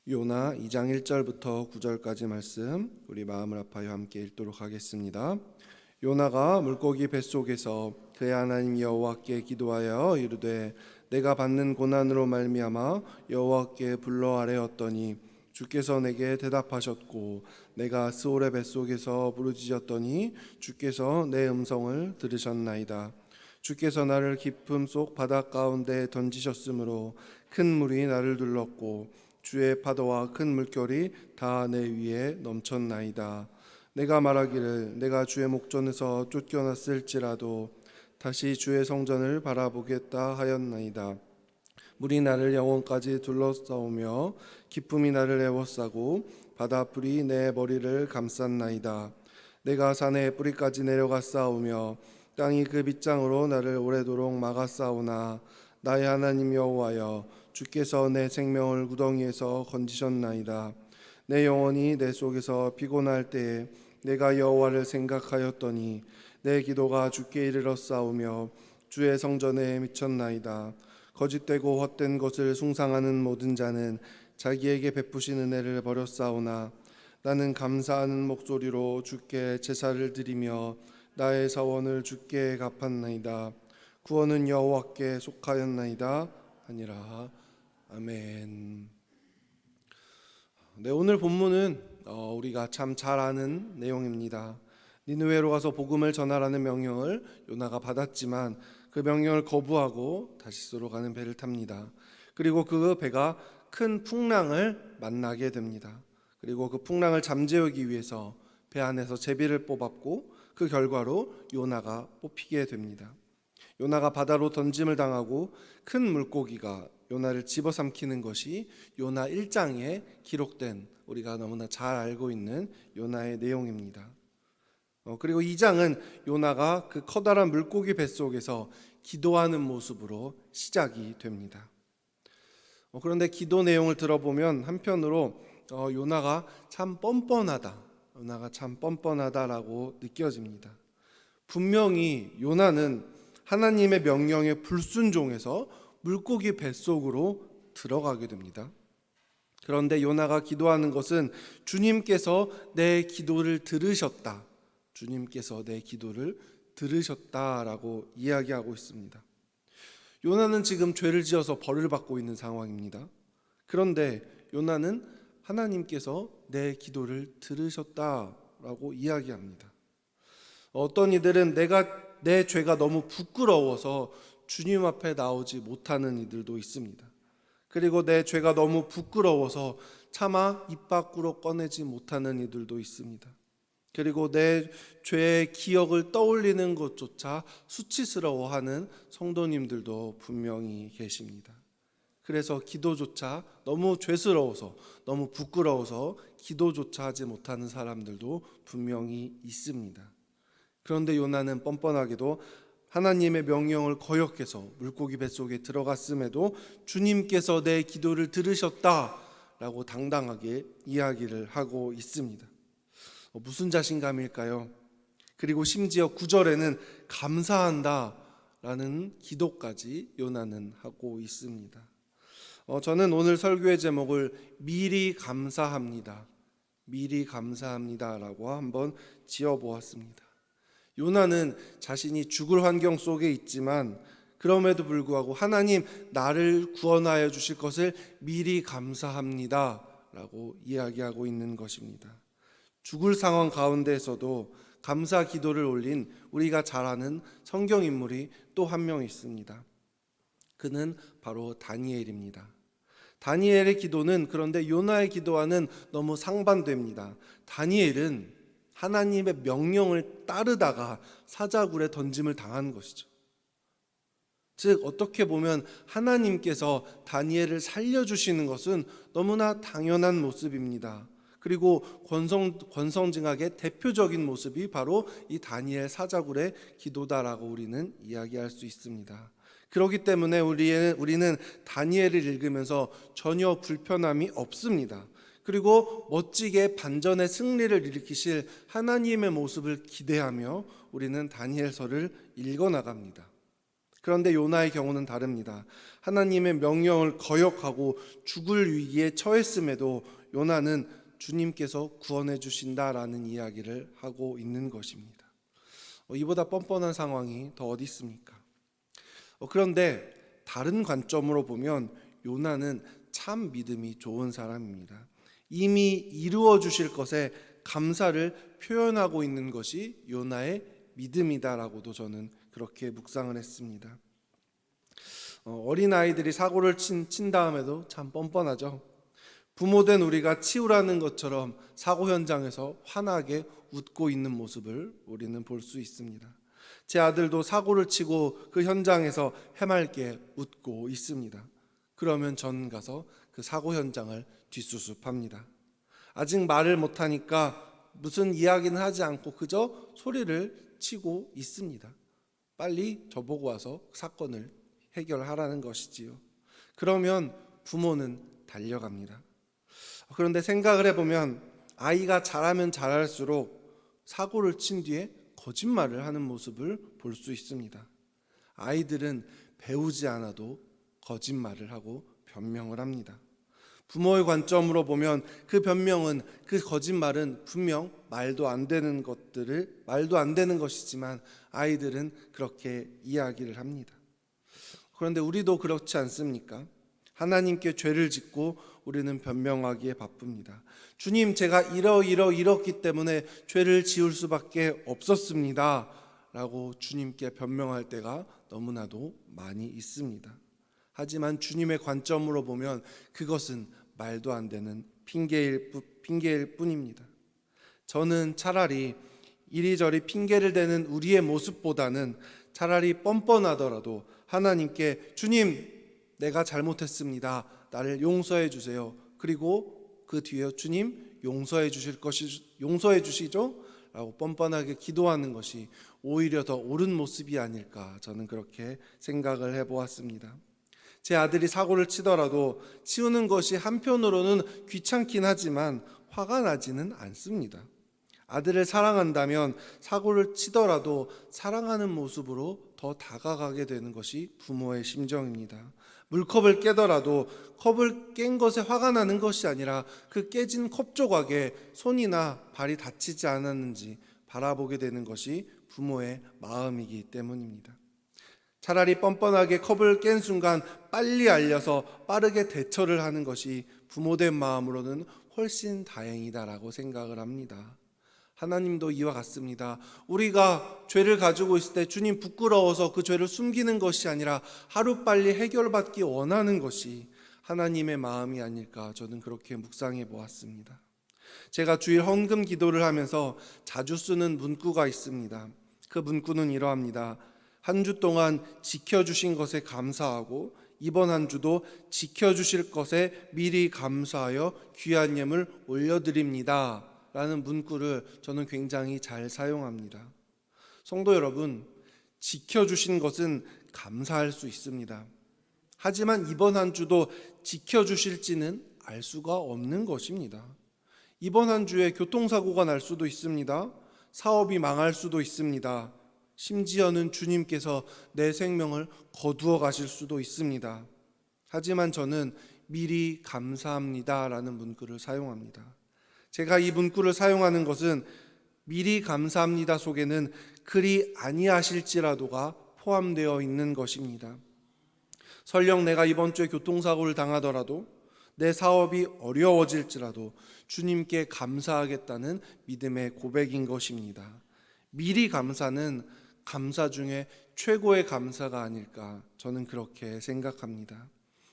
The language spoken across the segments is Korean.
요나 2장 1절부터 9절까지 말씀 우리 마음을 아파요 함께 읽도록 하겠습니다. 요나가 물고기 뱃속에서 그의 하나님 여호와께 기도하여 이르되 내가 받는 고난으로 말미암아 여호와께 불러 아뢰었더니 주께서 내게 대답하셨고 내가 스올의 뱃속에서 부르짖었더니 주께서 내 음성을 들으셨나이다. 주께서 나를 깊음 속 바다 가운데 던지셨으므로 큰 물이 나를 둘렀고 주의 파도와 큰 물결이 다 내 위에 넘쳤나이다. 내가 말하기를 내가 주의 목전에서 쫓겨났을지라도 다시 주의 성전을 바라보겠다 하였나이다. 물이 나를 영혼까지 둘러싸우며 기쁨이 나를 애워싸고 바다불이 내 머리를 감쌌나이다. 내가 산의 뿌리까지 내려가 싸우며 땅이 그 빗장으로 나를 오래도록 막아 싸우나 나의 하나님 여호와여 주께서 내 생명을 구덩이에서 건지셨나이다. 내 영혼이 내 속에서 피곤할 때에 내가 여호와를 생각하였더니 내 기도가 주께 이르러 싸우며 주의 성전에 미쳤나이다. 거짓되고 헛된 것을 숭상하는 모든 자는 자기에게 베푸신 은혜를 버렸사오나 나는 감사하는 목소리로 주께 제사를 드리며 나의 사원을 주께 갚았나이다. 구원은 여호와께 속하였나이다 하니라. 아멘. 네, 오늘 본문은 우리가 참 잘 아는 내용입니다. 니느웨로 가서 복음을 전하라는 명령을 요나가 받았지만 그 명령을 거부하고 다시스로 가는 배를 탑니다. 그리고 그 배가 큰 풍랑을 만나게 됩니다. 그리고 그 풍랑을 잠재우기 위해서 배 안에서 제비를 뽑았고 그 결과로 요나가 뽑히게 됩니다. 요나가 바다로 던짐을 당하고 큰 물고기가 요나를 집어삼키는 것이 요나 1장에 기록된 우리가 너무나 잘 알고 있는 요나의 내용입니다. 그리고 2장은 요나가 그 커다란 물고기 뱃속에서 기도하는 모습으로 시작이 됩니다. 그런데 기도 내용을 들어보면 한편으로 요나가 참 뻔뻔하다라고 느껴집니다. 분명히 요나는 하나님의 명령에 불순종해서 물고기 뱃속으로 들어가게 됩니다. 그런데 요나가 기도하는 것은 주님께서 내 기도를 들으셨다. 주님께서 내 기도를 들으셨다라고 이야기하고 있습니다. 요나는 지금 죄를 지어서 벌을 받고 있는 상황입니다. 그런데 요나는 하나님께서 내 기도를 들으셨다라고 이야기합니다. 어떤 이들은 내 죄가 너무 부끄러워서 주님 앞에 나오지 못하는 이들도 있습니다. 그리고 내 죄가 너무 부끄러워서 차마 입 밖으로 꺼내지 못하는 이들도 있습니다. 그리고 내 죄의 기억을 떠올리는 것조차 수치스러워하는 성도님들도 분명히 계십니다. 그래서 기도조차 너무 죄스러워서 너무 부끄러워서 기도조차 하지 못하는 사람들도 분명히 있습니다. 그런데 요나는 뻔뻔하게도 하나님의 명령을 거역해서 물고기 뱃속에 들어갔음에도 주님께서 내 기도를 들으셨다라고 당당하게 이야기를 하고 있습니다. 무슨 자신감일까요? 그리고 심지어 9절에는 감사한다라는 기도까지 요나는 하고 있습니다. 저는 오늘 설교의 제목을 미리 감사합니다라고 한번 지어보았습니다. 요나는 자신이 죽을 환경 속에 있지만 그럼에도 불구하고 하나님 나를 구원하여 주실 것을 미리 감사합니다라고 이야기하고 있는 것입니다. 죽을 상황 가운데에서도 감사 기도를 올린 우리가 잘 아는 성경 인물이 또 한 명 있습니다. 그는 바로 다니엘입니다. 다니엘의 기도는 그런데 요나의 기도와는 너무 상반됩니다. 다니엘은 하나님의 명령을 따르다가 사자굴에 던짐을 당한 것이죠. 즉 어떻게 보면 하나님께서 다니엘을 살려주시는 것은 너무나 당연한 모습입니다. 그리고 권성징악의 대표적인 모습이 바로 이 다니엘 사자굴의 기도다라고 우리는 이야기할 수 있습니다. 그렇기 때문에 우리는 다니엘을 읽으면서 전혀 불편함이 없습니다. 그리고 멋지게 반전의 승리를 일으키실 하나님의 모습을 기대하며 우리는 다니엘서를 읽어나갑니다. 그런데 요나의 경우는 다릅니다. 하나님의 명령을 거역하고 죽을 위기에 처했음에도 요나는 주님께서 구원해 주신다라는 이야기를 하고 있는 것입니다. 이보다 뻔뻔한 상황이 더 어디 있습니까? 그런데 다른 관점으로 보면 요나는 참 믿음이 좋은 사람입니다. 이미 이루어 주실 것에 감사를 표현하고 있는 것이 요나의 믿음이다라고도 저는 그렇게 묵상을 했습니다. 어린아이들이 사고를 친 다음에도 참 뻔뻔하죠. 부모된 우리가 치우라는 것처럼 사고 현장에서 환하게 웃고 있는 모습을 우리는 볼 수 있습니다. 제 아들도 사고를 치고 그 현장에서 해맑게 웃고 있습니다. 그러면 전 가서 그 사고 현장을 뒷수습합니다. 아직 말을 못하니까 무슨 이야기는 하지 않고 그저 소리를 치고 있습니다. 빨리 저보고 와서 사건을 해결하라는 것이지요. 그러면 부모는 달려갑니다. 그런데 생각을 해보면 아이가 잘하면 잘할수록 사고를 친 뒤에 거짓말을 하는 모습을 볼 수 있습니다. 아이들은 배우지 않아도 거짓말을 하고 변명을 합니다. 부모의 관점으로 보면 그 변명은, 그 거짓말은 분명 말도 안 되는 것이지만 아이들은 그렇게 이야기를 합니다. 그런데 우리도 그렇지 않습니까? 하나님께 죄를 짓고 우리는 변명하기에 바쁩니다. 주님, 제가 이렇기 때문에 죄를 지을 수밖에 없었습니다 라고 주님께 변명할 때가 너무나도 많이 있습니다. 하지만 주님의 관점으로 보면 그것은 말도 안 되는 핑계일 뿐입니다. 저는 차라리 이리저리 핑계를 대는 우리의 모습보다는 차라리 뻔뻔하더라도 하나님께 주님, 내가 잘못했습니다. 나를 용서해 주세요. 그리고 그 뒤에 주님 용서해 주시죠? 라고 뻔뻔하게 기도하는 것이 오히려 더 옳은 모습이 아닐까, 저는 그렇게 생각을 해보았습니다. 제 아들이 사고를 치더라도 치우는 것이 한편으로는 귀찮긴 하지만 화가 나지는 않습니다. 아들을 사랑한다면 사고를 치더라도 사랑하는 모습으로 더 다가가게 되는 것이 부모의 심정입니다. 물컵을 깨더라도 컵을 깬 것에 화가 나는 것이 아니라 그 깨진 컵 조각에 손이나 발이 다치지 않았는지 바라보게 되는 것이 부모의 마음이기 때문입니다. 차라리 뻔뻔하게 컵을 깬 순간 빨리 알려서 빠르게 대처를 하는 것이 부모된 마음으로는 훨씬 다행이다라고 생각을 합니다. 하나님도 이와 같습니다. 우리가 죄를 가지고 있을 때 주님 부끄러워서 그 죄를 숨기는 것이 아니라 하루빨리 해결받기 원하는 것이 하나님의 마음이 아닐까, 저는 그렇게 묵상해 보았습니다. 제가 주일 헌금 기도를 하면서 자주 쓰는 문구가 있습니다. 그 문구는 이러합니다. 한 주 동안 지켜주신 것에 감사하고 이번 한 주도 지켜주실 것에 미리 감사하여 귀한 예물 올려드립니다 라는 문구를 저는 굉장히 잘 사용합니다. 성도 여러분, 지켜주신 것은 감사할 수 있습니다. 하지만 이번 한 주도 지켜주실지는 알 수가 없는 것입니다. 이번 한 주에 교통사고가 날 수도 있습니다. 사업이 망할 수도 있습니다. 심지어는 주님께서 내 생명을 거두어 가실 수도 있습니다. 하지만 저는 미리 감사합니다라는 문구를 사용합니다. 제가 이 문구를 사용하는 것은 미리 감사합니다 속에는 그리 아니하실지라도가 포함되어 있는 것입니다. 설령 내가 이번 주에 교통사고를 당하더라도 내 사업이 어려워질지라도 주님께 감사하겠다는 믿음의 고백인 것입니다. 미리 감사는 감사 중에 최고의 감사가 아닐까, 저는 그렇게 생각합니다.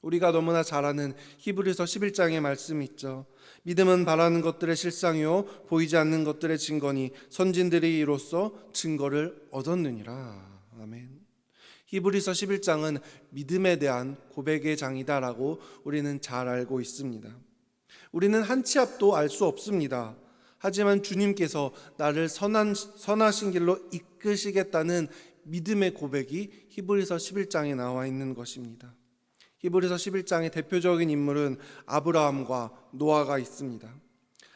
우리가 너무나 잘 아는 히브리서 11장의 말씀이 있죠. 믿음은 바라는 것들의 실상이요 보이지 않는 것들의 증거니 선진들이 이로써 증거를 얻었느니라. 아멘. 히브리서 11장은 믿음에 대한 고백의 장이다라고 우리는 잘 알고 있습니다. 우리는 한 치 앞도 알 수 없습니다. 하지만 주님께서 나를 선하신 길로 이끄시겠다는 믿음의 고백이 히브리서 11장에 나와 있는 것입니다. 히브리서 11장의 대표적인 인물은 아브라함과 노아가 있습니다.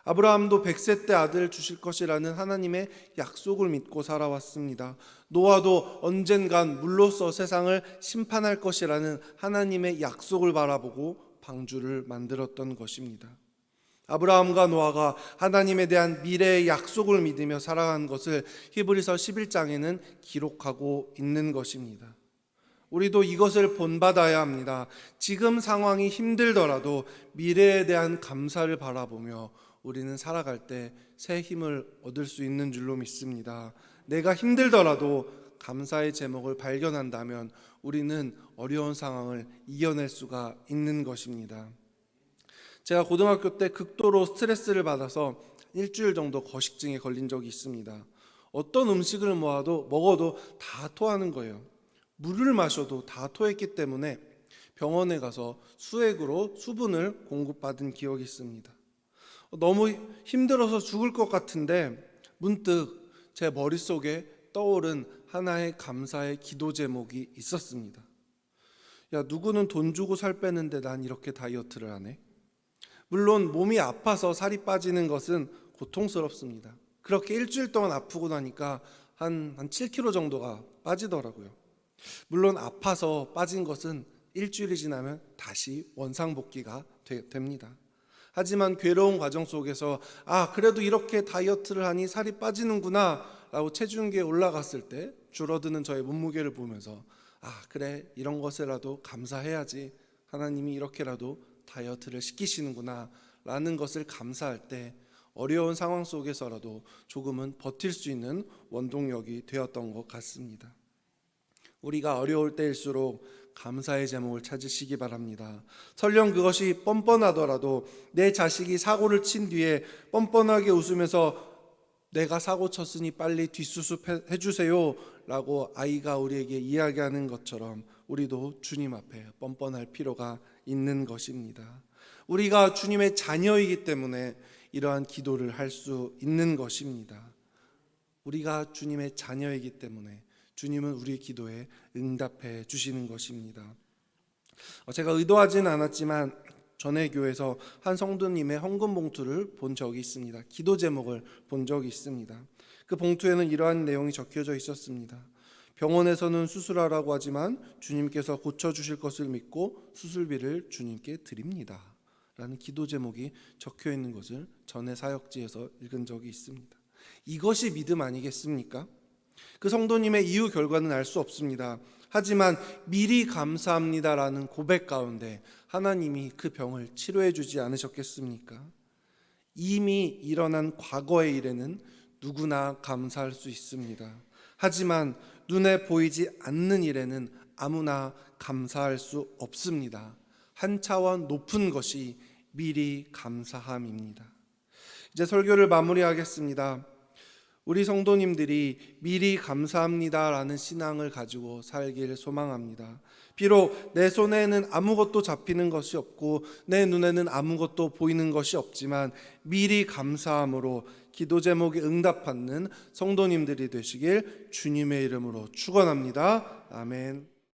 아브라함도 100세 때 아들을 주실 것이라는 하나님의 약속을 믿고 살아왔습니다. 노아도 언젠간 물로써 세상을 심판할 것이라는 하나님의 약속을 바라보고 방주를 만들었던 것입니다. 아브라함과 노아가 하나님에 대한 미래의 약속을 믿으며 살아간 것을 히브리서 11장에는 기록하고 있는 것입니다. 우리도 이것을 본받아야 합니다. 지금 상황이 힘들더라도 미래에 대한 감사를 바라보며 우리는 살아갈 때 새 힘을 얻을 수 있는 줄로 믿습니다. 내가 힘들더라도 감사의 제목을 발견한다면 우리는 어려운 상황을 이겨낼 수가 있는 것입니다. 제가 고등학교 때 극도로 스트레스를 받아서 일주일 정도 거식증에 걸린 적이 있습니다. 어떤 음식을 먹어도 다 토하는 거예요. 물을 마셔도 다 토했기 때문에 병원에 가서 수액으로 수분을 공급받은 기억이 있습니다. 너무 힘들어서 죽을 것 같은데 문득 제 머릿속에 떠오른 하나의 감사의 기도 제목이 있었습니다. 야, 누구는 돈 주고 살 빼는데 난 이렇게 다이어트를 하네. 물론 몸이 아파서 살이 빠지는 것은 고통스럽습니다. 그렇게 일주일 동안 아프고 나니까 한 7kg 정도가 빠지더라고요. 물론 아파서 빠진 것은 일주일이 지나면 다시 원상복귀가 됩니다. 하지만 괴로운 과정 속에서 그래도 이렇게 다이어트를 하니 살이 빠지는구나 라고 체중계에 올라갔을 때 줄어드는 저의 몸무게를 보면서 그래, 이런 것에라도 감사해야지. 하나님이 이렇게라도 다이어트를 시키시는구나 라는 것을 감사할 때 어려운 상황 속에서라도 조금은 버틸 수 있는 원동력이 되었던 것 같습니다. 우리가 어려울 때일수록 감사의 제목을 찾으시기 바랍니다. 설령 그것이 뻔뻔하더라도 내 자식이 사고를 친 뒤에 뻔뻔하게 웃으면서 내가 사고 쳤으니 빨리 뒷수습 해주세요 라고 아이가 우리에게 이야기하는 것처럼 우리도 주님 앞에 뻔뻔할 필요가 있는 것입니다. 우리가 주님의 자녀이기 때문에 이러한 기도를 할 수 있는 것입니다. 우리가 주님의 자녀이기 때문에 주님은 우리 기도에 응답해 주시는 것입니다. 제가 의도하지는 않았지만 전에 교회에서 한 성도님의 헌금 봉투를 본 적이 있습니다. 기도 제목을 본 적이 있습니다. 그 봉투에는 이러한 내용이 적혀져 있었습니다. 병원에서는 수술하라고 하지만 주님께서 고쳐주실 것을 믿고 수술비를 주님께 드립니다 라는 기도 제목이 적혀 있는 것을 전에 사역지에서 읽은 적이 있습니다. 이것이 믿음 아니겠습니까? 그 성도님의 이후 결과는 알 수 없습니다. 하지만 미리 감사합니다라는 고백 가운데 하나님이 그 병을 치료해 주지 않으셨겠습니까? 이미 일어난 과거의 일에는 누구나 감사할 수 있습니다. 하지만 눈에 보이지 않는 일에는 아무나 감사할 수 없습니다. 한 차원 높은 것이 미리 감사함입니다. 이제 설교를 마무리하겠습니다. 우리 성도님들이 미리 감사합니다라는 신앙을 가지고 살길 소망합니다. 비록 내 손에는 아무것도 잡히는 것이 없고 내 눈에는 아무것도 보이는 것이 없지만 미리 감사함으로 기도 제목에 응답받는 성도님들이 되시길 주님의 이름으로 축원합니다. 아멘.